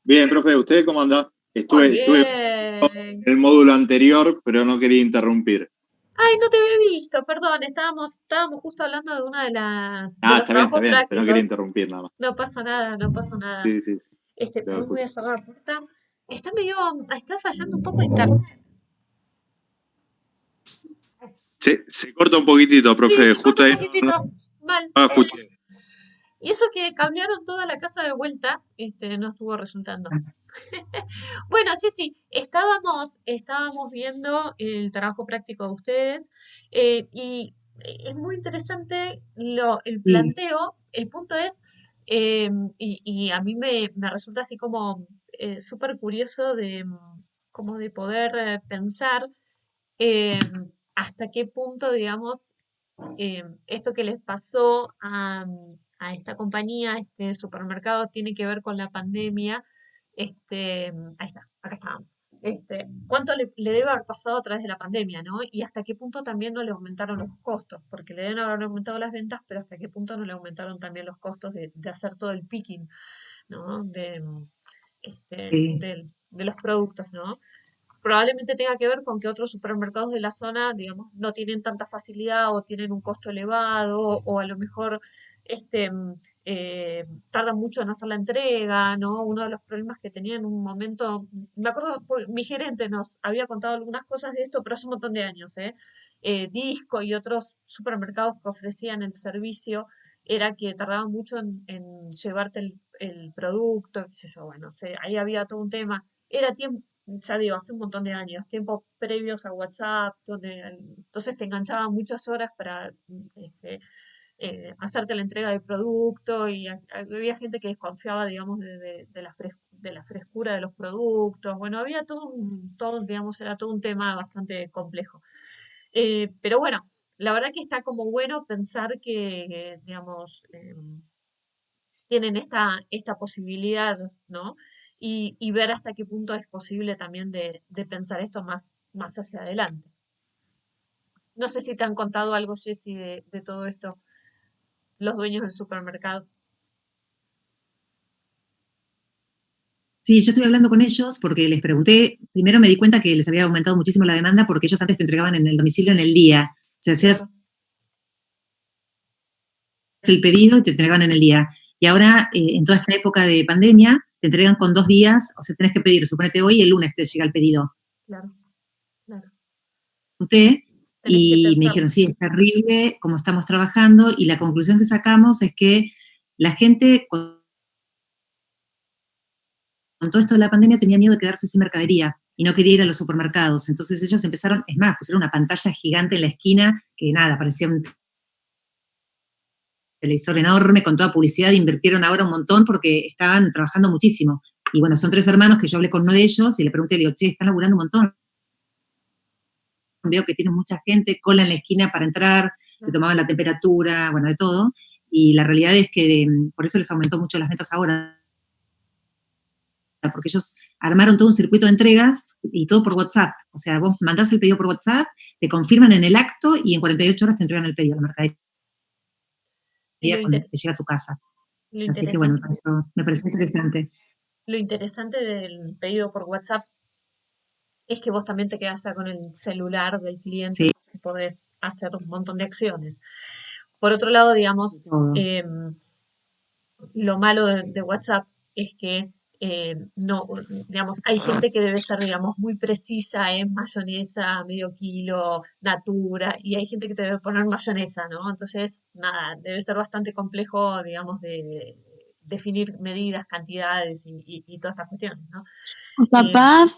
Bien, profe, ¿usted cómo anda? Muy Estuve en bien. el módulo anterior, pero no quería interrumpir. Ay, no te había visto, perdón, estábamos justo hablando de una de Ah, los está trabajos bien, pero no quería prácticos. interrumpir nada más. No pasa nada, no pasa nada. Sí, sí, sí, lo Perdón, voy a escucho. cerrar la puerta. Está medio, está fallando un poco internet. Se corta un poquitito, Sí, profe, se corta justo un ahí poquitito. Mal. no escuché. Y eso que cambiaron toda la casa de vuelta, no estuvo resultando. Bueno, sí, sí, estábamos viendo el trabajo práctico de ustedes y es muy interesante el Sí, planteo. El punto es, y a mí me resulta así como súper curioso como de poder pensar hasta qué punto, digamos, esto que les pasó a esta compañía, a este supermercado, tiene que ver con la pandemia. Ahí está, acá estábamos. ¿Cuánto le debe haber pasado a través de la pandemia, ¿no? Y hasta qué punto también no le aumentaron los costos, porque le deben haber aumentado las ventas, pero hasta qué punto no le aumentaron también los costos de hacer todo el picking, ¿no? sí. De los productos, ¿no? Probablemente tenga que ver con que otros supermercados de la zona, digamos, no tienen tanta facilidad o tienen un costo elevado o a lo mejor tardan mucho en hacer la entrega, ¿no? Uno de los problemas que tenía en un momento, me acuerdo, mi gerente nos había contado algunas cosas de esto, pero hace un montón de años, ¿eh? Disco y otros supermercados que ofrecían el servicio era que tardaban mucho en llevarte el producto, qué sé yo, bueno, ahí había todo un tema. Era tiempo, ya digo, hace un montón de años, tiempos previos a WhatsApp, donde entonces te enganchaban muchas horas para hacerte la entrega del producto y había gente que desconfiaba, digamos, de la frescura de los productos. Bueno, había digamos, era todo un tema bastante complejo. Pero bueno, la verdad que está como bueno pensar que, digamos, tienen esta posibilidad, ¿no? Y ver hasta qué punto es posible también de pensar esto más hacia adelante. No sé si te han contado algo, Jessy, de todo esto, los dueños del supermercado. Sí, yo estuve hablando con ellos porque les pregunté, primero me di cuenta que les había aumentado muchísimo la demanda porque ellos antes te entregaban en el domicilio en el día. O sea, hacías Claro. el pedido y te entregaban en el día. Y ahora, en toda esta época de pandemia, te entregan con 2 días, o sea, tenés que pedir, suponete hoy y el lunes te llega el pedido. Claro, claro. Pregunté Tenés que y me pensarlo. dijeron, sí, es terrible cómo estamos trabajando y la conclusión que sacamos es que la gente con todo esto de la pandemia tenía miedo de quedarse sin mercadería y no quería ir a los supermercados. Entonces ellos empezaron, es más, pusieron una pantalla gigante en la esquina que nada, parecía un televisor enorme con toda publicidad, invirtieron ahora un montón porque estaban trabajando muchísimo. Y bueno, son 3 hermanos que yo hablé con uno de ellos y le pregunté, le digo, che, están laburando un montón. Veo que tienen mucha gente, cola en la esquina para entrar, le Claro. tomaban la temperatura, bueno, de todo. Y la realidad es que por eso les aumentó mucho las ventas ahora, porque ellos armaron todo un circuito de entregas y todo por WhatsApp. O sea, vos mandás el pedido por WhatsApp, te confirman en el acto y en 48 horas te entregan el pedido a la mercadería Y cuando te llega a tu casa. lo Así que bueno, interesante, me pareció interesante. lo interesante del pedido por WhatsApp es que vos también te quedás ya con el celular del cliente, Sí, entonces podés hacer un montón de acciones. Por otro lado, digamos, todo. lo malo de WhatsApp es que no, digamos, hay gente que debe ser, digamos, muy precisa en mayonesa, medio kilo, natura, y hay gente que te debe poner mayonesa, ¿no? Entonces, nada, debe ser bastante complejo, digamos, de definir medidas, cantidades y todas estas cuestiones, ¿no? O Eh, capaz,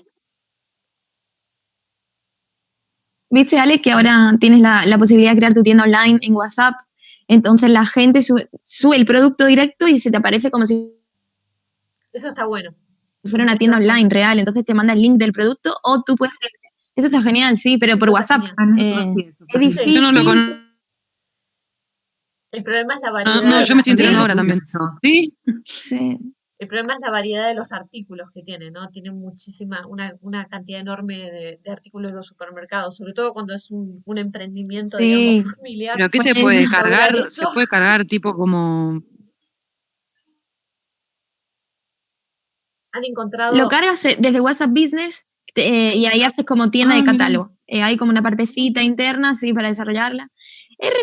viste, Ale, que ahora tienes la posibilidad de crear tu tienda online en WhatsApp. Entonces la gente sube el producto directo y se te aparece como si eso está bueno, fuera una eso tienda está, online real. Entonces te manda el link del producto o tú puedes. Eso está genial, sí, pero por eso está WhatsApp. genial. Ah, no lo conocía eso, Es está Sí, buenísimo. Yo no lo difícil. conozco. el problema es la No, variedad yo me estoy Qué enterando ahora locura también. eso. ¿Sí? Sí. el problema es la variedad de los artículos que tiene, ¿no? Tiene una cantidad enorme de artículos de los supermercados, sobre todo cuando es un emprendimiento, digamos, Sí. familiar. ¿Pero qué se Pues, puede Lograr cargar? eso, ¿Se puede cargar tipo como han encontrado... Lo cargas desde WhatsApp Business y ahí haces como tienda de mira. catálogo. Hay como una partecita interna, sí, para desarrollarla. Es re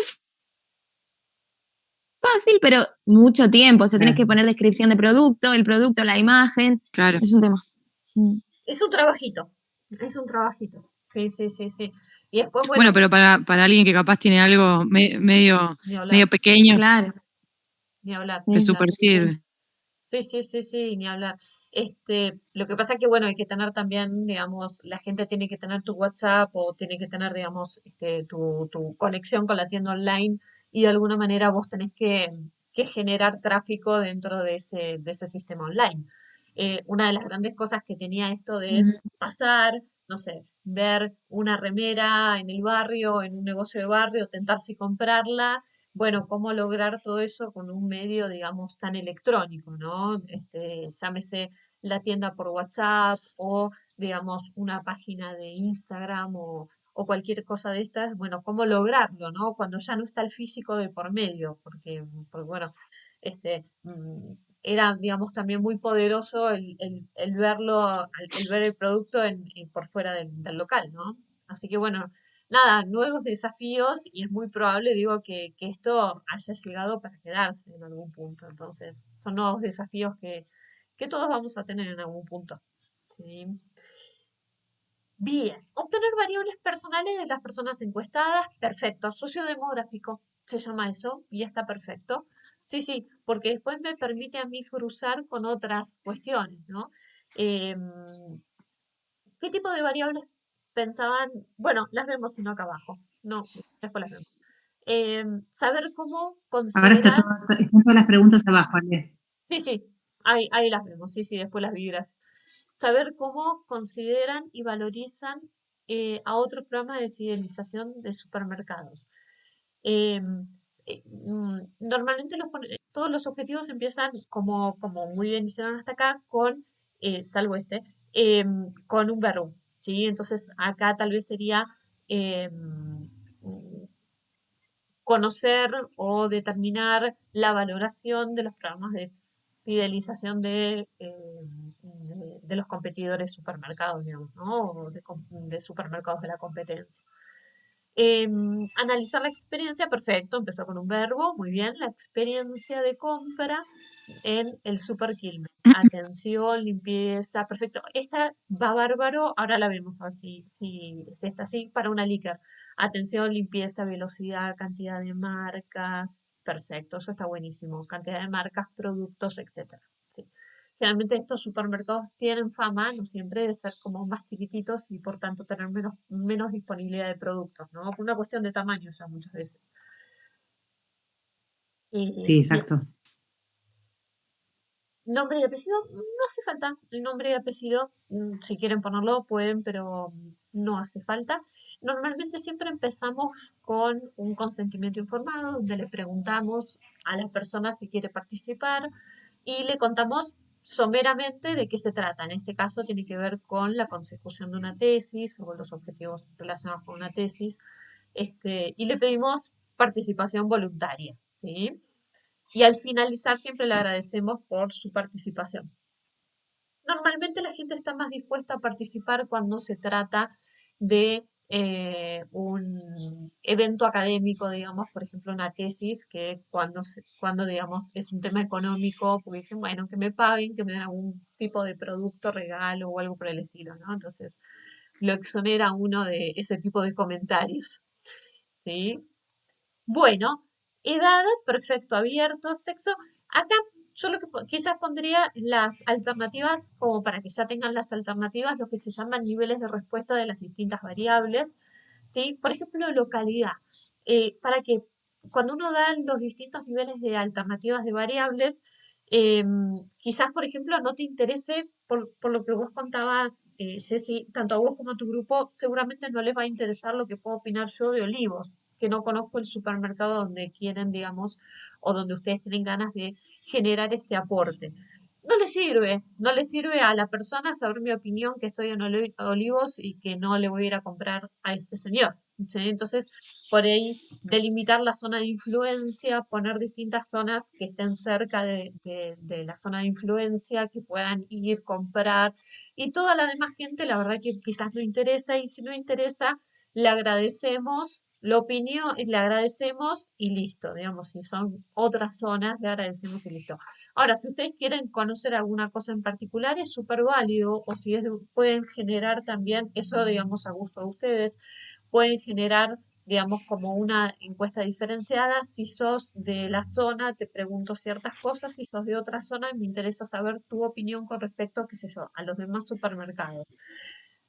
fácil, pero mucho tiempo. O sea, tienes que Claro. poner descripción de producto, el producto, la imagen. Claro. Es un tema. Es un trabajito, es un trabajito. Sí, sí, sí, sí. Y después, Bueno, pero para alguien que capaz tiene algo medio ni hablar, pequeño, Claro. ni hablar. te Sí. super sirve. Sí, sí, sí, sí, ni hablar. Lo que pasa que, bueno, hay que tener también, digamos, la gente tiene que tener tu WhatsApp o tiene que tener, digamos, tu conexión con la tienda online y de alguna manera vos tenés que generar tráfico dentro de ese sistema online. Una de las grandes cosas que tenía esto de pasar, no sé, ver una remera en el barrio, en un negocio de barrio, tentarse y comprarla. Bueno, cómo lograr todo eso con un medio, digamos, tan electrónico, ¿no? Llámese la tienda por WhatsApp o, digamos, una página de Instagram o cualquier cosa de estas. Bueno, cómo lograrlo, ¿no? Cuando ya no está el físico de por medio, porque bueno, era, digamos, también muy poderoso el verlo, el ver el producto por fuera del local, ¿no? Así que bueno, nada, nuevos desafíos y es muy probable, digo, que esto haya llegado para quedarse en algún punto. Entonces, son nuevos desafíos que todos vamos a tener en algún punto. ¿Sí? Bien, obtener variables personales de las personas encuestadas, perfecto. Sociodemográfico, se llama eso, y está perfecto. Sí, sí, porque después me permite a mí cruzar con otras cuestiones, ¿no? Em, ¿Qué tipo de variables pensaban? Bueno, las vemos sino acá abajo. No, después las vemos. Saber cómo Ahora están considerar. todas las preguntas abajo, Ale. Sí, sí, ahí las vemos. Sí, sí, después las vibras. Saber cómo consideran y valorizan a otros programas de fidelización de supermercados. Normalmente todos los objetivos empiezan, como muy bien hicieron hasta acá, salvo con un verbo, ¿sí? Entonces acá tal vez sería mm, conocer o determinar la valoración de los programas de fidelización de los competidores supermercados, digamos, ¿no? O de supermercados de la competencia. Analizar la experiencia, perfecto, empezó con un verbo, muy bien, la experiencia de compra en el Super Quilmes. Atención, limpieza, perfecto. Esta va bárbaro, ahora la vemos, a ver si está así para una líquido. Atención, limpieza, velocidad, cantidad de marcas, perfecto, eso está buenísimo. Cantidad de marcas, productos, etcétera. Sí. Generalmente estos supermercados tienen fama, no siempre, de ser como más chiquititos y por tanto tener menos disponibilidad de productos, ¿no? Por una cuestión de tamaño ya muchas veces. Sí, Bien. exacto. Nombre y apellido, no hace falta. El nombre y apellido, si quieren ponerlo, pueden, pero no hace falta. Normalmente siempre empezamos con un consentimiento informado, donde le preguntamos a la persona si quiere participar y le contamos someramente de qué se trata. En este caso tiene que ver con la consecución de una tesis o los objetivos relacionados con una tesis. Y le pedimos participación voluntaria, ¿sí? Y al finalizar siempre le agradecemos por su participación. Normalmente la gente está más dispuesta a participar cuando se trata de un evento académico, digamos, por ejemplo, una tesis, que cuando, digamos, es un tema económico, porque dicen, bueno, que me paguen, que me den algún tipo de producto, regalo o algo por el estilo, ¿no? Entonces, lo exonera a uno de ese tipo de comentarios, ¿sí? Bueno, edad, perfecto, abierto, sexo. Acá yo lo que quizás pondría las alternativas, como para que ya tengan las alternativas, lo que se llaman niveles de respuesta de las distintas variables, ¿sí? Por ejemplo, localidad. Para que cuando uno da los distintos niveles de alternativas de variables, quizás, por ejemplo, no te interese, por lo que vos contabas, Jessy, tanto a vos como a tu grupo, seguramente no les va a interesar lo que puedo opinar yo de Olivos, que no conozco el supermercado donde quieren, digamos, o donde ustedes tienen ganas de generar este aporte. No le sirve a la persona saber mi opinión que estoy en Olivos y que no le voy a ir a comprar a este señor, ¿sí? Entonces, por ahí delimitar la zona de influencia, poner distintas zonas que estén cerca de la zona de influencia, que puedan ir, comprar, y toda la demás gente, la verdad que quizás no interesa, y si no interesa, le agradecemos la opinión, le agradecemos y listo, digamos, si son otras zonas, le agradecemos y listo. Ahora, si ustedes quieren conocer alguna cosa en particular, es súper válido, o si pueden generar también, eso digamos a gusto de ustedes, pueden generar, digamos, como una encuesta diferenciada. Si sos de la zona, te pregunto ciertas cosas, si sos de otra zona, me interesa saber tu opinión con respecto, qué sé yo, a los demás supermercados.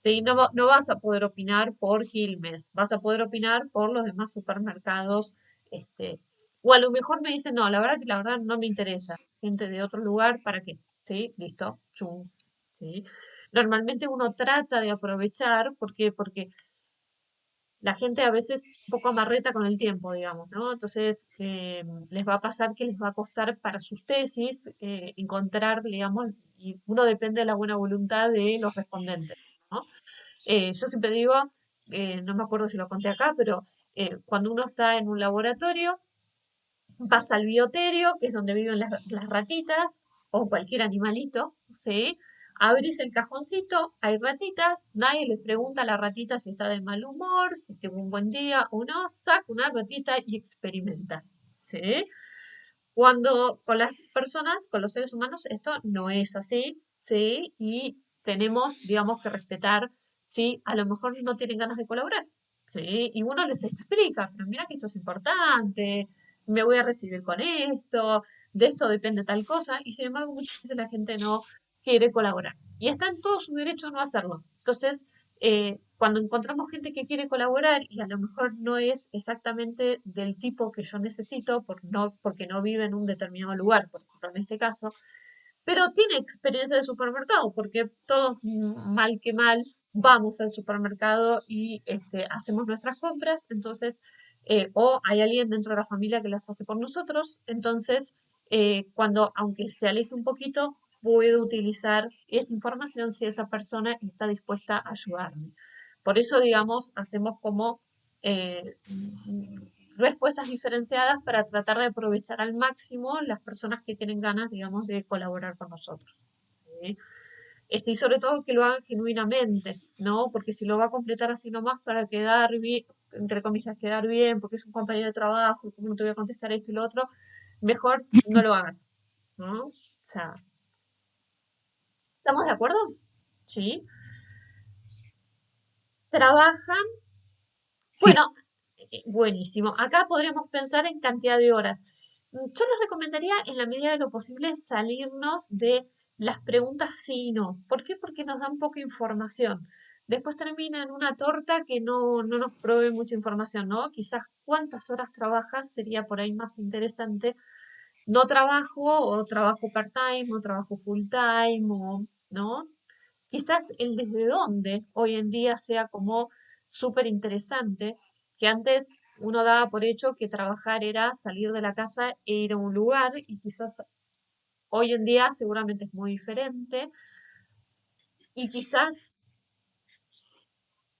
Sí, no, no vas a poder opinar por Quilmes, vas a poder opinar por los demás supermercados, este, o a lo mejor me dicen, no, la verdad no me interesa, gente de otro lugar, ¿para qué? Sí, listo, chum, sí. Normalmente uno trata de aprovechar, ¿por qué? Porque la gente a veces es un poco amarreta con el tiempo, digamos, ¿no? Entonces, les va a pasar que les va a costar para sus tesis encontrar, digamos, y uno depende de la buena voluntad de los respondentes, ¿no? Yo siempre digo, no me acuerdo si lo conté acá, pero cuando uno está en un laboratorio, pasa al bioterio, que es donde viven las ratitas, o cualquier animalito, ¿sí? Abrís el cajoncito, hay ratitas, nadie les pregunta a la ratita si está de mal humor, si tuvo un buen día o no, saca una ratita y experimenta, ¿sí? Cuando con las personas, con los seres humanos, esto no es así, ¿sí? Y tenemos, digamos, que respetar si a lo mejor no tienen ganas de colaborar, ¿sí? Y uno les explica, pero mira que esto es importante, me voy a recibir con esto, de esto depende tal cosa, y sin embargo muchas veces la gente no quiere colaborar. Y está en todo su derecho a no hacerlo. Entonces, cuando encontramos gente que quiere colaborar y a lo mejor no es exactamente del tipo que yo necesito, porque no vive en un determinado lugar, por ejemplo, en este caso, pero tiene experiencia de supermercado, porque todos, mal que mal, vamos al supermercado y hacemos nuestras compras, entonces, o hay alguien dentro de la familia que las hace por nosotros, entonces, cuando, aunque se aleje un poquito, puedo utilizar esa información si esa persona está dispuesta a ayudarme. Por eso, digamos, hacemos como eh, respuestas diferenciadas para tratar de aprovechar al máximo las personas que tienen ganas, digamos, de colaborar con nosotros, ¿sí? Y sobre todo que lo hagan genuinamente, ¿no? Porque si lo va a completar así nomás para quedar bien, entre comillas, quedar bien, porque es un compañero de trabajo, como no te voy a contestar esto y lo otro, mejor no lo hagas, ¿no? O sea, ¿estamos de acuerdo? Sí. Trabajan, Sí, bueno, buenísimo. Acá podríamos pensar en cantidad de horas. Yo les recomendaría, en la medida de lo posible, salirnos de las preguntas sí y no. ¿Por qué? Porque nos dan poca información. Después termina en una torta que no nos provee mucha información, ¿no? Quizás cuántas horas trabajas sería por ahí más interesante. No trabajo, o trabajo part-time, o trabajo full-time, o, ¿no? Quizás el desde dónde hoy en día sea como súper interesante, que antes uno daba por hecho que trabajar era salir de la casa e ir a un lugar, y quizás hoy en día seguramente es muy diferente, y quizás,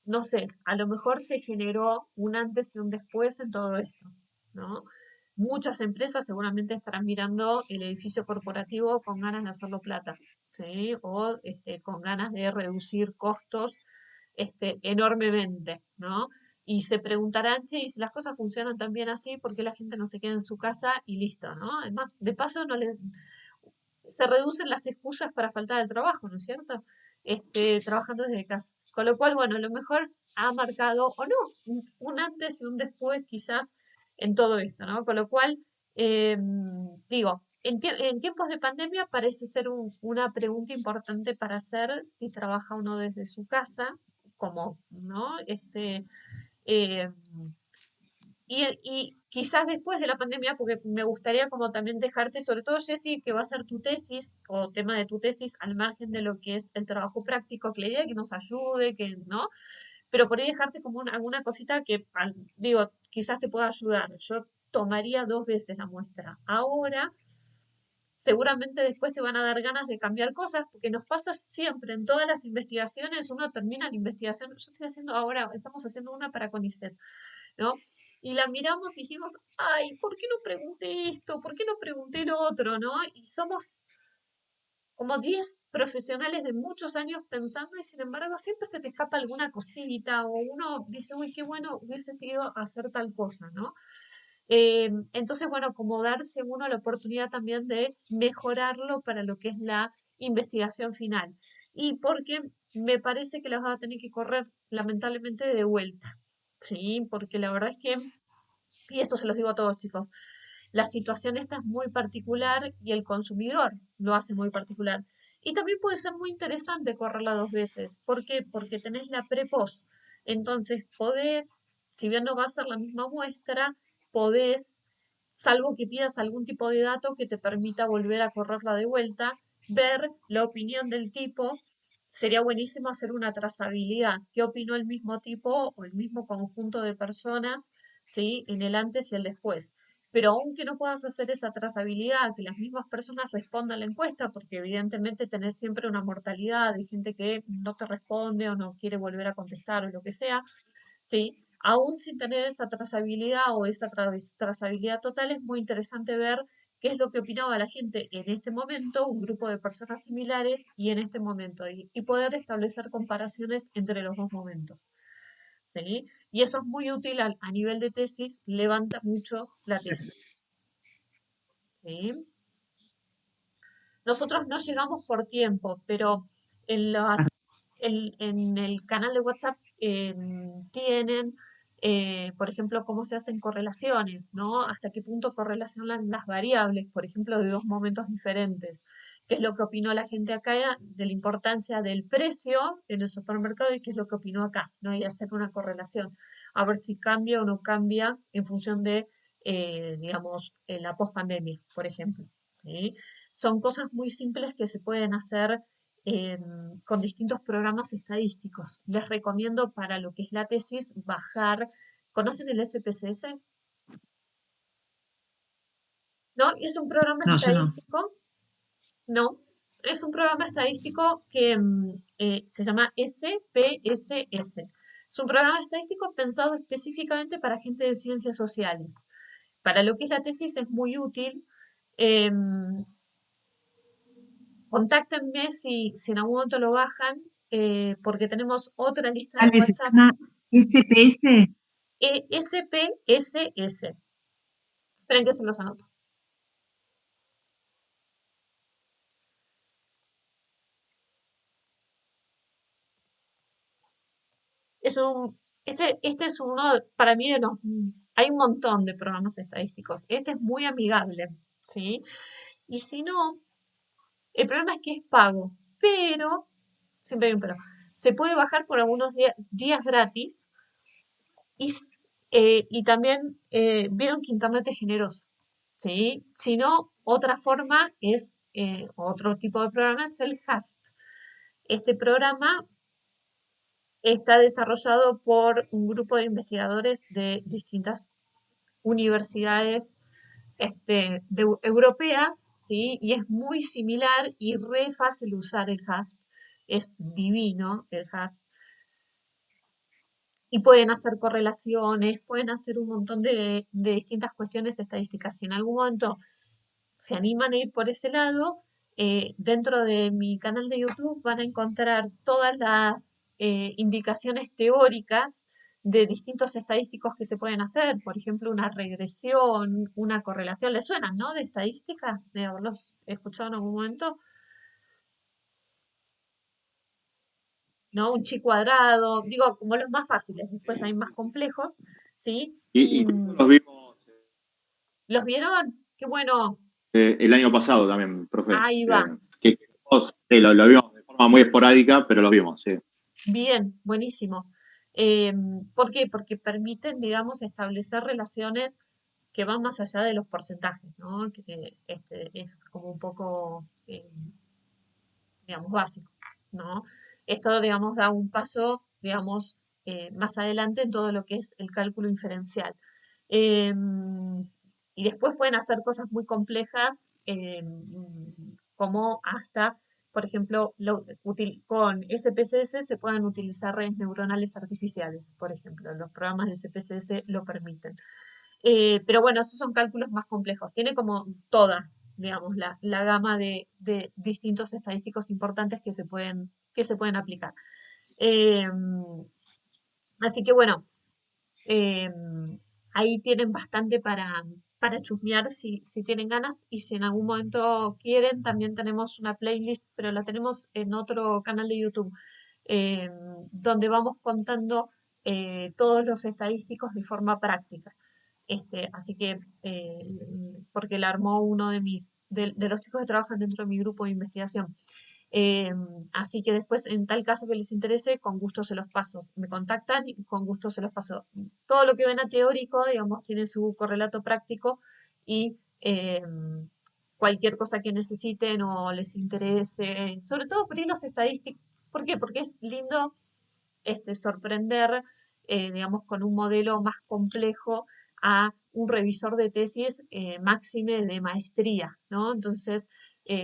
no sé, a lo mejor se generó un antes y un después en todo esto, ¿no? Muchas empresas seguramente estarán mirando el edificio corporativo con ganas de hacerlo plata, ¿sí? O con ganas de reducir costos enormemente, ¿no? Y se preguntarán, che, y si las cosas funcionan tan bien así, ¿por qué la gente no se queda en su casa y listo, ¿no? Además, de paso, se reducen las excusas para faltar al trabajo, ¿no es cierto? Trabajando desde casa. Con lo cual, bueno, a lo mejor ha marcado, o no, un antes y un después quizás en todo esto, ¿no? Con lo cual, digo, en tiempos de pandemia parece ser una pregunta importante para hacer si trabaja uno desde su casa, como, ¿no? Eh, y quizás después de la pandemia, porque me gustaría como también dejarte, sobre todo Jessy, que va a ser tu tesis o tema de tu tesis al margen de lo que es el trabajo práctico, que la idea es que nos ayude, que no, pero por ahí dejarte como alguna cosita que, digo, quizás te pueda ayudar. Yo tomaría 2 veces la muestra. Ahora, seguramente después te van a dar ganas de cambiar cosas, porque nos pasa siempre en todas las investigaciones, uno termina la investigación, yo estoy haciendo ahora, estamos haciendo una para CONICET, ¿no? Y la miramos y dijimos, ay, ¿por qué no pregunté esto? ¿Por qué no pregunté lo otro? ¿No? Y somos como 10 profesionales de muchos años pensando y sin embargo siempre se te escapa alguna cosita o uno dice, uy, qué bueno hubiese sido hacer tal cosa, ¿no? Entonces, bueno, como darse uno la oportunidad también de mejorarlo para lo que es la investigación final. Y porque me parece que las vas a tener que correr lamentablemente de vuelta, ¿sí? Porque la verdad es que, y esto se los digo a todos chicos, la situación esta es muy particular y el consumidor lo hace muy particular. Y también puede ser muy interesante correrla 2 veces. ¿Por qué? Porque tenés la pre-post. Entonces podés, si bien no va a ser la misma muestra, podés, salvo que pidas algún tipo de dato que te permita volver a correrla de vuelta, ver la opinión del tipo. Sería buenísimo hacer una trazabilidad. ¿Qué opinó el mismo tipo o el mismo conjunto de personas, ¿sí? En el antes y el después? Pero aunque no puedas hacer esa trazabilidad, que las mismas personas respondan a la encuesta, porque evidentemente tenés siempre una mortalidad de gente que no te responde o no quiere volver a contestar o lo que sea, ¿sí? Aún sin tener esa trazabilidad o esa trazabilidad total, es muy interesante ver qué es lo que opinaba la gente en este momento, un grupo de personas similares y en este momento, y poder establecer comparaciones entre los dos momentos. ¿Sí? Y eso es muy útil a nivel de tesis, levanta mucho la tesis. ¿Sí? Nosotros no llegamos por tiempo, pero en, en el canal de WhatsApp tienen, por ejemplo, cómo se hacen correlaciones, ¿no? Hasta qué punto correlacionan las variables, por ejemplo, de dos momentos diferentes. ¿Qué es lo que opinó la gente acá de la importancia del precio en el supermercado y qué es lo que opinó acá, ¿no? Y hacer una correlación, a ver si cambia o no cambia en función de, digamos, la pospandemia, por ejemplo, ¿sí? Son cosas muy simples que se pueden hacer con distintos programas estadísticos. Les recomiendo para lo que es la tesis bajar. ¿Conocen el SPSS? ¿No? Es un programa No, yo no. estadístico. No, es un programa estadístico que se llama SPSS. Es un programa estadístico pensado específicamente para gente de ciencias sociales. Para lo que es la tesis es muy útil. Contáctenme si en algún momento lo bajan, porque tenemos otra lista de Ale, se WhatsApp, llama SPS. SPSS. Esperen que se los anoto. Este es uno, para mí, de los... Hay un montón de programas estadísticos. Este es muy amigable, ¿sí? Y si no, el problema es que es pago, pero, siempre hay un pero, se puede bajar por algunos días gratis y, y también vieron que Internet es generoso, ¿sí? Si no, otra forma es, otro tipo de programa es el HASP. Este programa está desarrollado por un grupo de investigadores de distintas universidades europeas, ¿sí? Y es muy similar y re fácil usar el HASP. Es divino el HASP. Y pueden hacer correlaciones, pueden hacer un montón de distintas cuestiones estadísticas. Si en algún momento se animan a ir por ese lado, dentro de mi canal de YouTube van a encontrar todas las indicaciones teóricas de distintos estadísticos que se pueden hacer. Por ejemplo, una regresión, una correlación. ¿Les suenan, no? De estadística, de haberlos escuchado en algún momento. ¿No? Un chi cuadrado, digo, como los más fáciles, después hay más complejos, ¿sí? Y incluso los vimos ¿Los vieron? Qué bueno, el año pasado también, profe. ahí va. Sí, lo vimos de forma muy esporádica, pero lo vimos, sí. Bien, buenísimo. ¿Por qué? Porque permiten, digamos, establecer relaciones que van más allá de los porcentajes, ¿no? Que es como un poco, digamos, básico, ¿no? Esto, digamos, da un paso, digamos, más adelante en todo lo que es el cálculo inferencial. Y después pueden hacer cosas muy complejas, como hasta, por ejemplo, con SPSS se pueden utilizar redes neuronales artificiales, por ejemplo. Los programas de SPSS lo permiten. Pero bueno, esos son cálculos más complejos. Tiene como toda, digamos, la gama de distintos estadísticos importantes que se pueden aplicar. Así que bueno, ahí tienen bastante para chusmear si tienen ganas, y si en algún momento quieren, también tenemos una playlist, pero la tenemos en otro canal de YouTube, eh, donde vamos contando todos los estadísticos de forma práctica. Así que, porque la armó uno de los chicos que trabajan dentro de mi grupo de investigación. Eh, Así que después, en tal caso que les interese, con gusto se los paso. Me contactan y con gusto se los paso. Todo lo que ven a teórico, digamos, tiene su correlato práctico, y cualquier cosa que necesiten o les interese, sobre todo por ahí los estadísticos. ¿Por qué? Porque es lindo sorprender, digamos, con un modelo más complejo a un revisor de tesis máxime de maestría, ¿no? Entonces,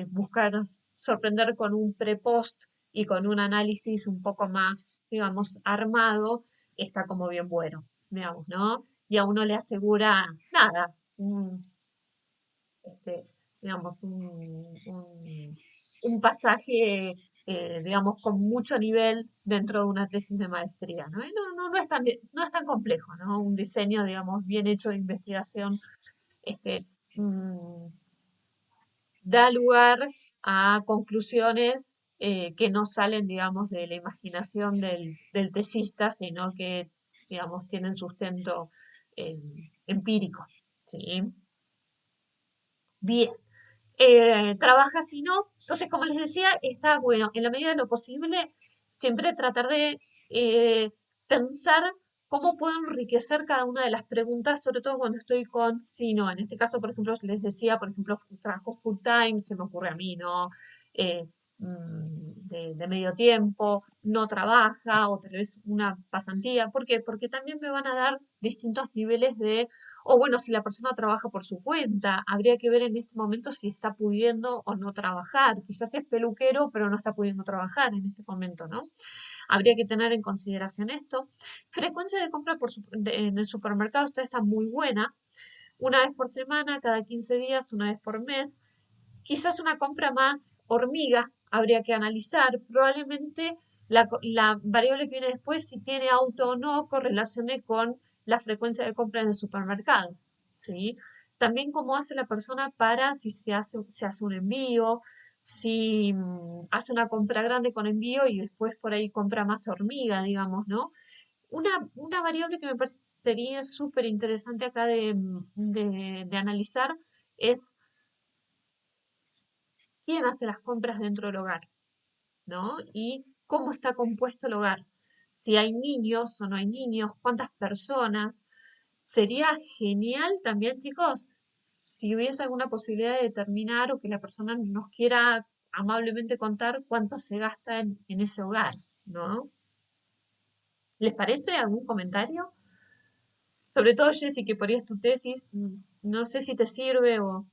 buscar sorprender con un pre-post y con un análisis un poco más, digamos, armado, está como bien bueno, digamos, ¿no? Y a uno le asegura, nada, este, digamos, un pasaje, digamos, con mucho nivel dentro de una tesis de maestría, ¿no? Y no es tan complejo, ¿no? Un diseño, digamos, bien hecho de investigación, este, mm, da lugar a conclusiones que no salen, digamos, de la imaginación del tesista, sino que, digamos, tienen sustento empírico, ¿sí? Bien. Trabaja si no. Entonces, como les decía, está bueno, en la medida de lo posible, siempre tratar de pensar cómo puedo enriquecer cada una de las preguntas, sobre todo cuando estoy con si no. En este caso, por ejemplo, les decía, por ejemplo, trabajo full time, se me ocurre a mí, ¿no? Eh, de medio tiempo, no trabaja, o tal vez una pasantía. ¿Por qué? Porque también me van a dar distintos niveles de, o bueno, si la persona trabaja por su cuenta, habría que ver en este momento si está pudiendo o no trabajar. Quizás es peluquero, pero no está pudiendo trabajar en este momento, ¿no? Habría que tener en consideración esto. Frecuencia de compra en el supermercado, esta está muy buena. Una vez por semana, cada 15 días, una vez por mes. Quizás una compra más hormiga, habría que analizar. Probablemente la variable que viene después, si tiene auto o no, correlacione con la frecuencia de compra en el supermercado, ¿sí? También cómo hace la persona para, si se hace un envío, si hace una compra grande con envío y después por ahí compra más hormiga, digamos, ¿no? Una variable que me parecería súper interesante acá de analizar es quién hace las compras dentro del hogar, ¿no? Y cómo está compuesto el hogar. Si hay niños o no hay niños, cuántas personas. Sería genial también, chicos, si hubiese alguna posibilidad de determinar, o que la persona nos quiera amablemente contar cuánto se gasta en ese hogar, ¿no? ¿Les parece algún comentario? Sobre todo, Jessy, que por ahí es tu tesis, no sé si te sirve o...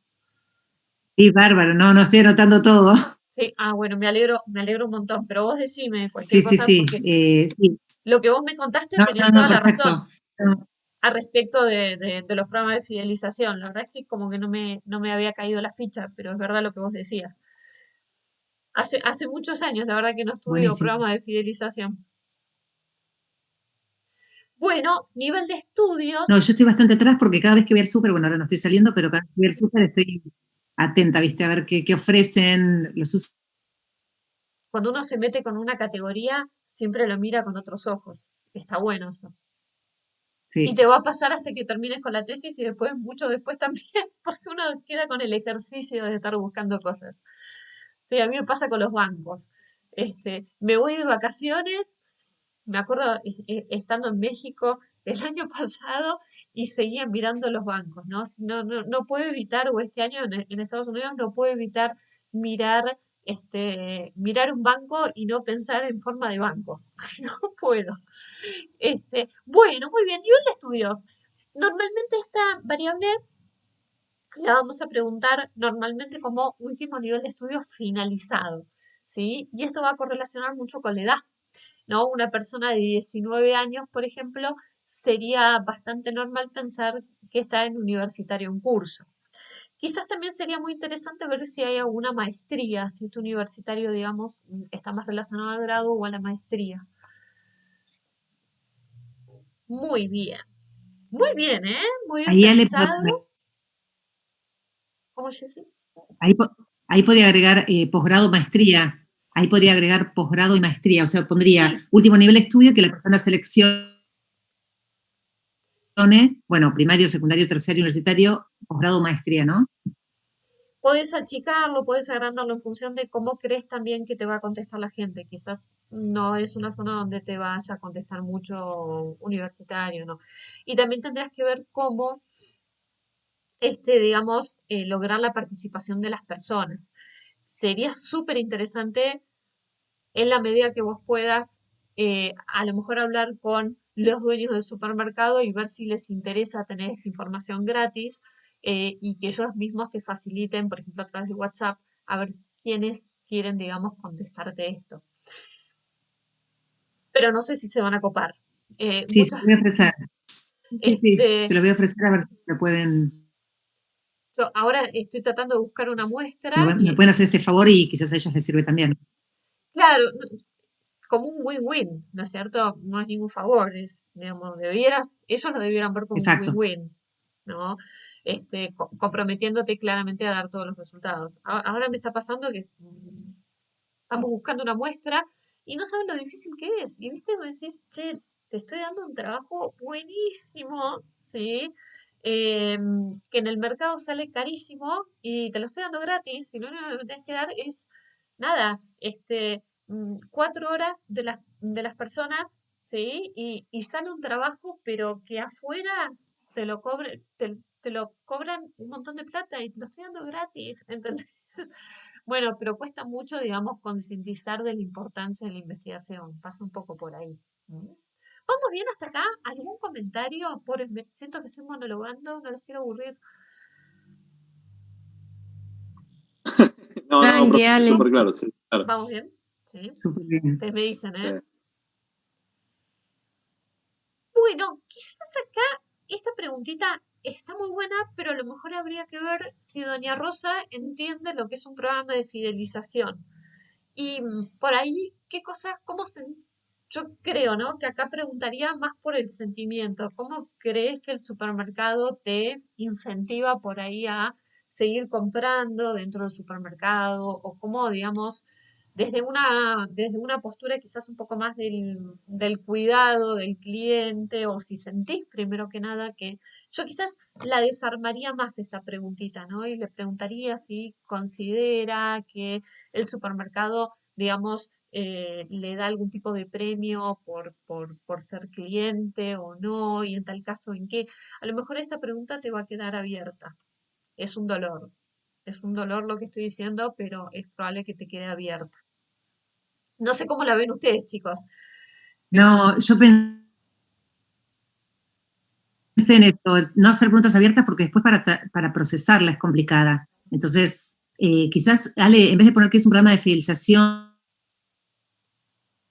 Sí, bárbaro, no, estoy anotando todo. Sí, bueno, me alegro un montón, pero vos decime cualquier Sí, sí, cosa, sí, porque sí. lo que vos me contaste No, tenés toda la razón perfecto. No, al respecto de los programas de fidelización. La verdad es que como que no me había caído la ficha, pero es verdad lo que vos decías. Hace muchos años, la verdad, que no estudio buenísimo. programas de fidelización. Bueno, nivel de estudios. No, yo estoy bastante atrás porque cada vez que voy al súper, bueno, ahora no estoy saliendo, pero cada vez que voy al súper estoy atenta, ¿viste? A ver qué ofrecen los usos. Cuando uno se mete con una categoría, siempre lo mira con otros ojos. Está bueno eso. Y Sí. te va a pasar hasta que termines con la tesis, y después, mucho después también, porque uno queda con el ejercicio de estar buscando cosas. Sí, a mí me pasa con los bancos. Me voy de vacaciones, me acuerdo estando en México el año pasado, y seguía mirando los bancos, ¿no? No puedo evitar, o este año en Estados Unidos, no puedo evitar mirar, mirar un banco y no pensar en forma de banco. No puedo. Bueno, muy bien, nivel de estudios. Normalmente esta variable Le vamos a preguntar normalmente como último nivel de estudio finalizado, ¿sí? Y esto va a correlacionar mucho con la edad, ¿no? Una persona de 19 años, por ejemplo, sería bastante normal pensar que está en universitario en curso. Quizás también sería muy interesante ver si hay alguna maestría, si este universitario, digamos, está más relacionado al grado o a la maestría. Muy bien, ¿eh? Muy bien Ahí, Ale, pensado. ¿Cómo, Jessy? ahí, ahí podría agregar posgrado, maestría. Ahí podría agregar posgrado y maestría. O sea, pondría Sí, último nivel de estudio que la persona seleccione, bueno, primario, secundario, terciario, universitario, posgrado o maestría, ¿no? podés achicarlo, podés agrandarlo en función de cómo crees también que te va a contestar la gente. Quizás no es una zona donde te vaya a contestar mucho universitario, ¿no? Y también tendrás que ver cómo, digamos, lograr la participación de las personas. Sería súper interesante en la medida que vos puedas, a lo mejor hablar con los dueños del supermercado y ver si les interesa tener esta información gratis, y que ellos mismos te faciliten, por ejemplo, a través de WhatsApp, a ver quiénes quieren, digamos, contestarte esto. Pero no sé si se van a copar. Sí, se lo voy a ofrecer. Sí, sí, Este, se lo voy a ofrecer a ver si lo pueden, yo ahora estoy tratando de buscar una si muestra me y, pueden hacer este favor y quizás a ellos les sirve también. claro, como un win-win, ¿no es cierto? No es ningún favor, es, digamos, ellos lo debieran ver como un Exacto. win-win, ¿no? Comprometiéndote claramente a dar todos los resultados. Ahora me está pasando que estamos buscando una muestra y no saben lo difícil que es. Y viste, me decís, che, te estoy dando un trabajo buenísimo, ¿sí? Que en el mercado sale carísimo y te lo estoy dando gratis y lo único que me tienes que dar es nada, 4 horas de las personas, ¿sí? Y sale un trabajo, pero que afuera te lo cobran un montón de plata y te lo estoy dando gratis, ¿entendés? Bueno, pero cuesta mucho, digamos, concientizar de la importancia de la investigación. Pasa un poco por ahí. ¿Mm? ¿Vamos bien hasta acá? ¿Algún comentario? Siento que estoy monologando, no los quiero aburrir. No, no, Tranqui, Ale. súper claro, sí, claro. ¿Vamos bien? Sí. Súper bien. Ustedes me dicen, ¿eh? Eh, Bueno, quizás acá esta preguntita está muy buena, pero a lo mejor habría que ver si Doña Rosa entiende lo que es un programa de fidelización. Y por ahí, ¿qué cosas, yo creo, ¿no? Que acá preguntaría más por el sentimiento. ¿Cómo crees que el supermercado te incentiva por ahí a seguir comprando dentro del supermercado? O cómo, digamos, desde una postura quizás un poco más del cuidado del cliente, o si sentís primero que nada que yo quizás la desarmaría más esta preguntita, ¿no? Y le preguntaría si considera que el supermercado, digamos, le da algún tipo de premio por ser cliente o no, y en tal caso en qué. A lo mejor esta pregunta te va a quedar abierta. Es un dolor. Es un dolor lo que estoy diciendo, pero es probable que te quede abierta. No sé cómo la ven ustedes, chicos. No, yo pensé en esto, no hacer preguntas abiertas porque después para procesarla es complicada. Entonces, quizás, Ale, en vez de poner que es un programa de fidelización,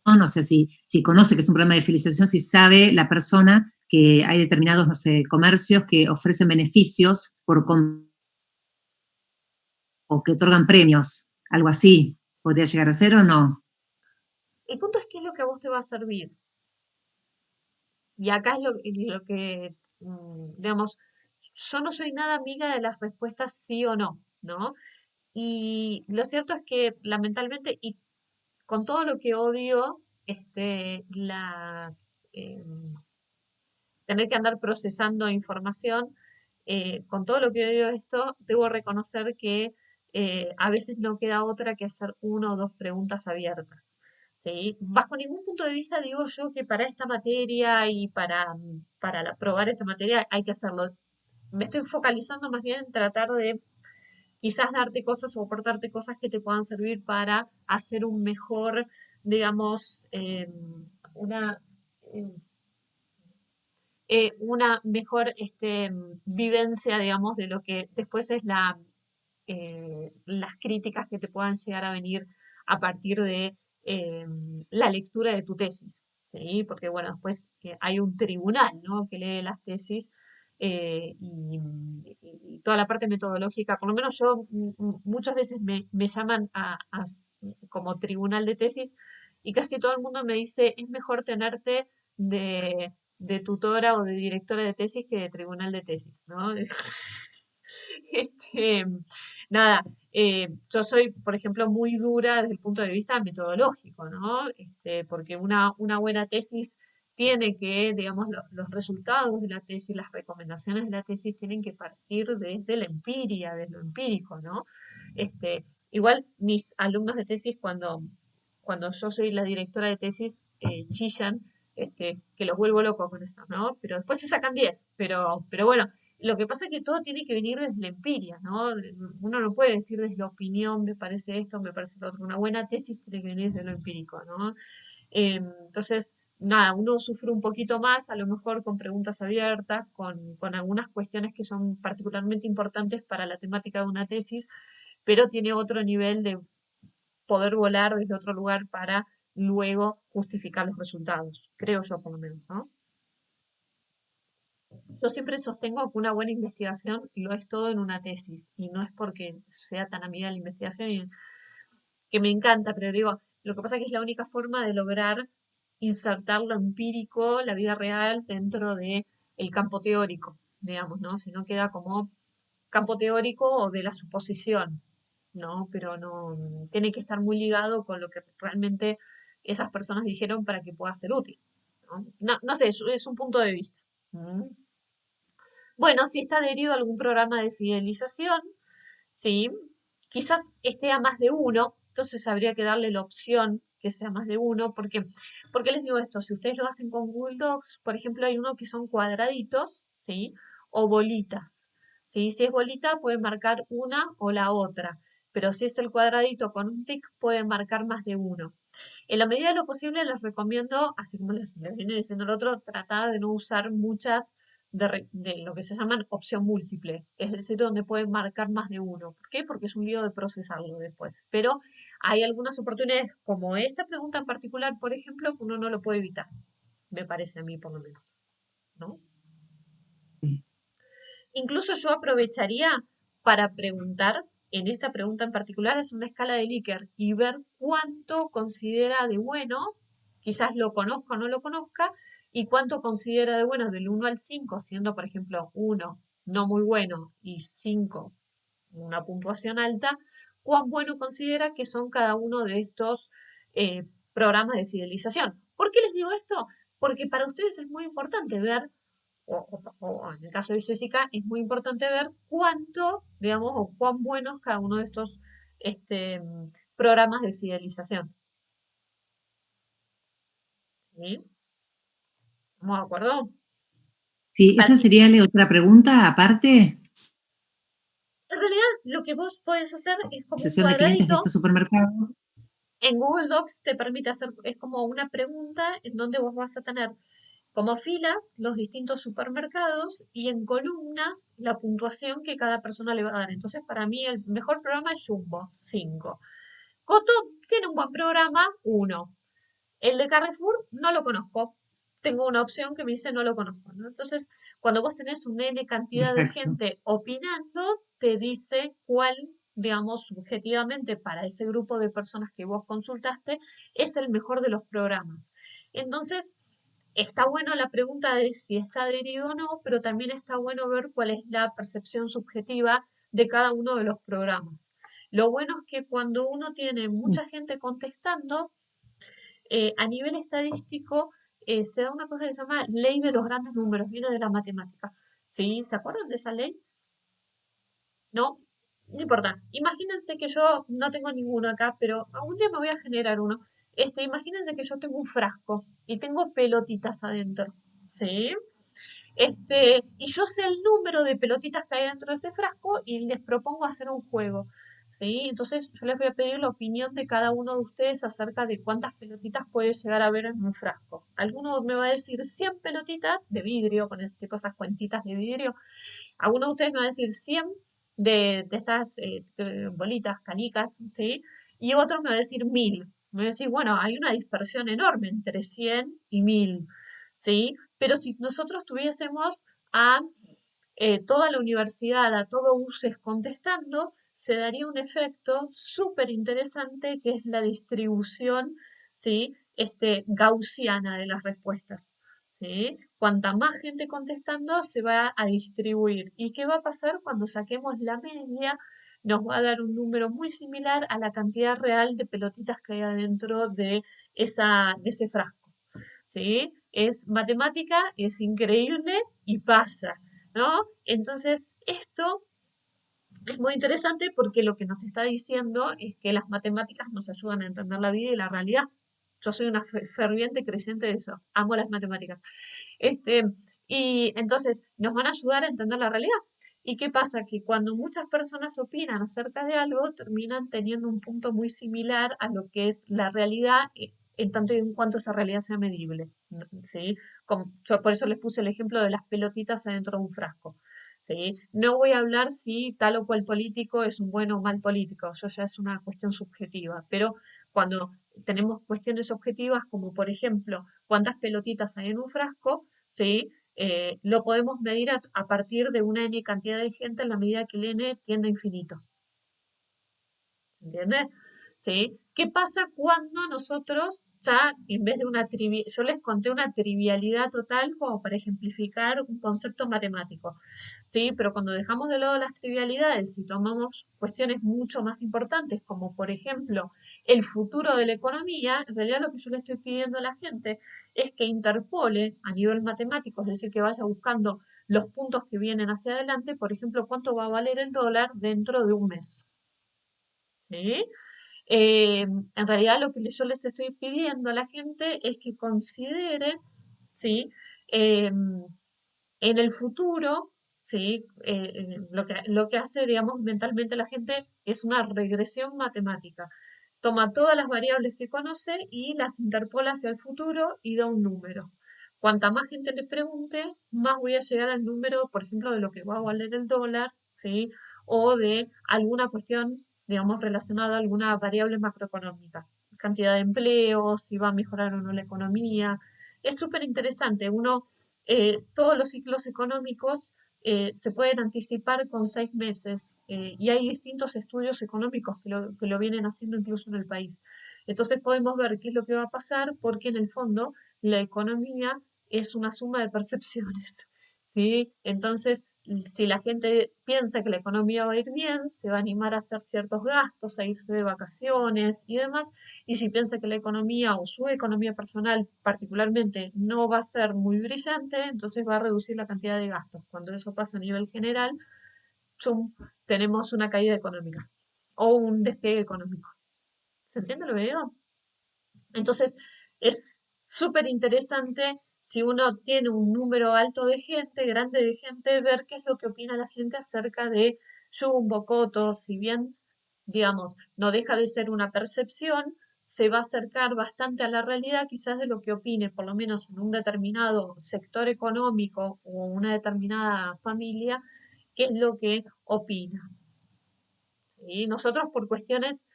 no sé si conoce que es un programa de fidelización, si sabe la persona que hay determinados, no sé, comercios que ofrecen beneficios o que otorgan premios, algo así. ¿Podría llegar a ser o no? El punto es qué es lo que a vos te va a servir. Y acá es lo que, digamos, yo no soy nada amiga de las respuestas sí o no, ¿no? Y lo cierto es que lamentablemente, y con todo lo que odio, tener que andar procesando información, con todo lo que odio esto, debo reconocer que a veces no queda otra que hacer una o dos preguntas abiertas. ¿Sí? Bajo ningún punto de vista digo yo que para esta materia y para probar esta materia hay que hacerlo. Me estoy focalizando más bien en tratar de quizás darte cosas o aportarte cosas que te puedan servir para hacer un mejor, digamos, una, em, una mejor vivencia, digamos, de lo que después es las críticas que te puedan llegar a venir a partir de la lectura de tu tesis, ¿sí? Porque, bueno, después hay un tribunal, ¿no?, que lee las tesis y toda la parte metodológica. Por lo menos yo muchas veces me llaman como tribunal de tesis y casi todo el mundo me dice, es mejor tenerte de tutora o de directora de tesis que de tribunal de tesis, ¿no? Este, nada, yo soy, por ejemplo, muy dura desde el punto de vista metodológico, ¿no? Porque una buena tesis tiene que, digamos, los resultados de la tesis, las recomendaciones de la tesis tienen que partir desde la empiria, desde lo empírico, ¿no? Igual mis alumnos de tesis, cuando yo soy la directora de tesis, chillan, que los vuelvo locos con esto, ¿no? Pero después se sacan 10, pero bueno, lo que pasa es que todo tiene que venir desde la empiria, ¿no? Uno no puede decir desde la opinión, me parece esto, me parece lo otro. Una buena tesis tiene que venir desde lo empírico, ¿no? Entonces, nada, uno sufre un poquito más, a lo mejor con preguntas abiertas, con algunas cuestiones que son particularmente importantes para la temática de una tesis, pero tiene otro nivel de poder volar desde otro lugar para luego justificar los resultados, creo yo por lo menos, ¿no? Yo siempre sostengo que una buena investigación lo es todo en una tesis, y no es porque sea tan amiga de la investigación que me encanta, pero digo, lo que pasa es que es la única forma de lograr insertar lo empírico, la vida real, dentro de el campo teórico, digamos, ¿no? Si no queda como campo teórico o de la suposición, ¿no? Pero no, tiene que estar muy ligado con lo que realmente esas personas dijeron para que pueda ser útil, ¿no? No sé, es un punto de vista. ¿Mm? Bueno, si está adherido a algún programa de fidelización, sí, quizás esté a más de uno, entonces habría que darle la opción que sea más de uno, porque ¿por qué les digo esto? Si ustedes lo hacen con Google Docs, por ejemplo, hay uno que son cuadraditos, ¿sí? O bolitas, ¿sí? Si es bolita, pueden marcar una o la otra, pero si es el cuadradito con un tic, pueden marcar más de uno. En la medida de lo posible les recomiendo, así como les viene diciendo el otro, tratar de no usar muchas de lo que se llaman opción múltiple, es decir, donde pueden marcar más de uno. ¿Por qué? Porque es un lío de procesarlo después. Pero hay algunas oportunidades, como esta pregunta en particular, por ejemplo, que uno no lo puede evitar, me parece a mí por lo menos, ¿no? Sí. Incluso yo aprovecharía para preguntar, en esta pregunta en particular, es una escala de Likert y ver cuánto considera de bueno, quizás lo conozca o no lo conozca, y cuánto considera de bueno del 1 al 5, siendo por ejemplo 1 no muy bueno y 5 una puntuación alta, cuán bueno considera que son cada uno de estos programas de fidelización. ¿Por qué les digo esto? Porque para ustedes es muy importante ver o en el caso de Jessica, es muy importante ver cuánto, digamos, o cuán buenos cada uno de estos programas de fidelización. ¿Sí? ¿Estamos de acuerdo? Sí, esa sería otra pregunta aparte. En realidad, lo que vos podés hacer es como un Sesión de clientes de cuadradito. estos supermercados. En Google Docs te permite hacer, es como una pregunta en donde vos vas a tener como filas los distintos supermercados y en columnas la puntuación que cada persona le va a dar. Entonces, para mí el mejor programa es Jumbo, 5. Coto tiene un buen programa, 1. El de Carrefour no lo conozco. Tengo una opción que me dice no lo conozco, ¿no? Entonces, cuando vos tenés un N cantidad de Perfecto. gente opinando, te dice cuál, digamos, subjetivamente para ese grupo de personas que vos consultaste, es el mejor de los programas. Entonces, está bueno la pregunta de si está adherido o no, pero también está bueno ver cuál es la percepción subjetiva de cada uno de los programas. Lo bueno es que cuando uno tiene mucha gente contestando, a nivel estadístico se da una cosa que se llama ley de los grandes números, viene de la matemática. ¿Sí? ¿Se acuerdan de esa ley? ¿No? No importa. Imagínense que yo no tengo ninguno acá, pero algún día me voy a generar uno. Imagínense que yo tengo un frasco y tengo pelotitas adentro. ¿Sí? Y yo sé el número de pelotitas que hay dentro de ese frasco y les propongo hacer un juego. ¿sí? Entonces yo les voy a pedir la opinión de cada uno de ustedes acerca de cuántas pelotitas puede llegar a haber en un frasco. Alguno me va a decir 100 pelotitas de vidrio, con este tipo esas cuentitas de vidrio. Alguno de ustedes me va a decir 100 de estas bolitas, canicas, ¿sí? Y otro me va a decir 1000. Me va a decir, bueno, hay una dispersión enorme entre 100 y 1000, ¿sí? Pero si nosotros tuviésemos a toda la universidad, a todo UCES contestando, se daría un efecto súper interesante que es la distribución, ¿sí? Gaussiana de las respuestas, ¿sí? Cuanta más gente contestando, se va a distribuir. ¿Y qué va a pasar cuando saquemos la media? Nos va a dar un número muy similar a la cantidad real de pelotitas que hay adentro de ese frasco, ¿sí? Es matemática, es increíble y pasa, ¿no? Entonces, esto es muy interesante porque lo que nos está diciendo es que las matemáticas nos ayudan a entender la vida y la realidad. Yo soy una ferviente creyente de eso. Amo las matemáticas. Este, y entonces nos van a ayudar a entender la realidad. ¿Y qué pasa? Que cuando muchas personas opinan acerca de algo, terminan teniendo un punto muy similar a lo que es la realidad, en tanto y en cuanto esa realidad sea medible, ¿sí? Como, yo por eso les puse el ejemplo de las pelotitas adentro de un frasco, ¿sí? No voy a hablar si tal o cual político es un buen o mal político, eso ya es una cuestión subjetiva, pero cuando tenemos cuestiones objetivas, como por ejemplo, cuántas pelotitas hay en un frasco, ¿sí? Lo podemos medir a partir de una n cantidad de gente en la medida que el n tiende a infinito. ¿Se entiende? ¿Sí? ¿Qué pasa cuando nosotros ya, en vez de yo les conté una trivialidad total como para ejemplificar un concepto matemático, ¿sí? Pero cuando dejamos de lado las trivialidades y tomamos cuestiones mucho más importantes, como por ejemplo el futuro de la economía, en realidad lo que yo le estoy pidiendo a la gente es que interpole a nivel matemático, es decir, que vaya buscando los puntos que vienen hacia adelante, por ejemplo, cuánto va a valer el dólar dentro de un mes. ¿Sí? En realidad lo que yo les estoy pidiendo a la gente es que considere, ¿sí? En el futuro, ¿sí? Lo que hace, digamos, mentalmente la gente es una regresión matemática. Toma todas las variables que conoce y las interpola hacia el futuro y da un número. Cuanta más gente le pregunte, más voy a llegar al número, por ejemplo, de lo que va a valer el dólar, ¿sí? O de alguna cuestión, digamos, relacionada a alguna variable macroeconómica. Cantidad de empleos, si va a mejorar o no la economía. Es súper interesante. Todos los ciclos económicos se pueden anticipar con 6 meses y hay distintos estudios económicos que lo vienen haciendo incluso en el país. Entonces podemos ver qué es lo que va a pasar porque en el fondo la economía es una suma de percepciones, ¿sí? Entonces, si la gente piensa que la economía va a ir bien, se va a animar a hacer ciertos gastos, a irse de vacaciones y demás. Y si piensa que la economía o su economía personal particularmente no va a ser muy brillante, entonces va a reducir la cantidad de gastos. Cuando eso pasa a nivel general, ¡chum!, tenemos una caída económica o un despegue económico. ¿Se entiende lo que digo? Entonces, es súper interesante si uno tiene un número alto de gente, grande de gente, ver qué es lo que opina la gente acerca de Jumbo, Coto, si bien, digamos, no deja de ser una percepción, se va a acercar bastante a la realidad quizás de lo que opine, por lo menos en un determinado sector económico o una determinada familia, qué es lo que opina. ¿Sí? Nosotros por cuestiones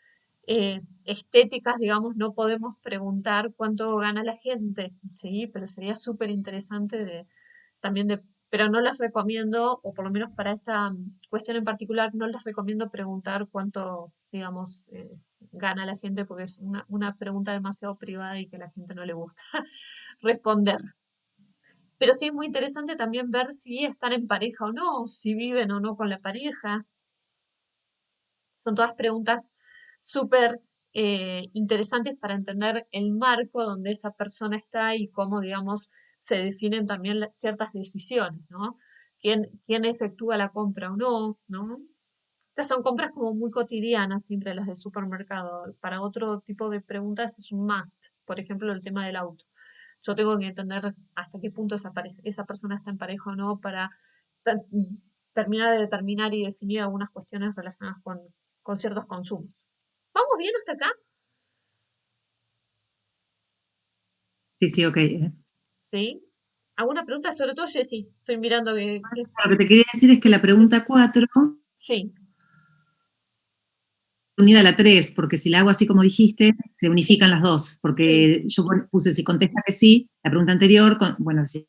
estéticas, digamos, no podemos preguntar cuánto gana la gente, ¿sí? Pero sería súper interesante pero no les recomiendo, o por lo menos para esta cuestión en particular, no les recomiendo preguntar cuánto, digamos, gana la gente, porque es una pregunta demasiado privada y que a la gente no le gusta responder. Pero sí es muy interesante también ver si están en pareja o no, si viven o no con la pareja. Son todas preguntas súper interesantes para entender el marco donde esa persona está y cómo, digamos, se definen también ciertas decisiones, ¿no? ¿Quién efectúa la compra o no, ¿no? Estas son compras como muy cotidianas, siempre las de supermercado. Para otro tipo de preguntas es un must. Por ejemplo, el tema del auto. Yo tengo que entender hasta qué punto esa persona está en pareja o no para terminar de determinar y definir algunas cuestiones relacionadas con ciertos consumos. ¿Vamos bien hasta acá? Sí, ok. ¿Sí? ¿Alguna pregunta? Sobre todo Jessy. Estoy mirando que... Lo que te quería decir es que la pregunta 4 Sí, unida a la 3, porque si la hago así como dijiste, se unifican las dos, porque sí. yo puse si contesta que sí, la pregunta anterior, bueno, sí,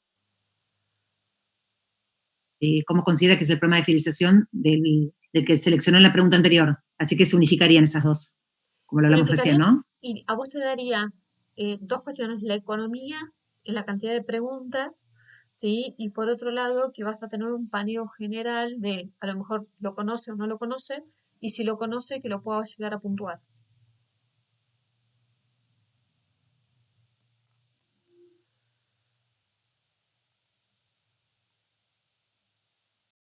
cómo considera que es el problema de fidelización del que seleccionó en la pregunta anterior. Así que se unificarían esas dos, como lo Se hablamos recién, unificarían ¿no? y a vos te daría dos cuestiones, la economía en la cantidad de preguntas, ¿sí? Y por otro lado, que vas a tener un paneo general de, a lo mejor lo conoce o no lo conoce, y si lo conoce, que lo pueda llegar a puntuar.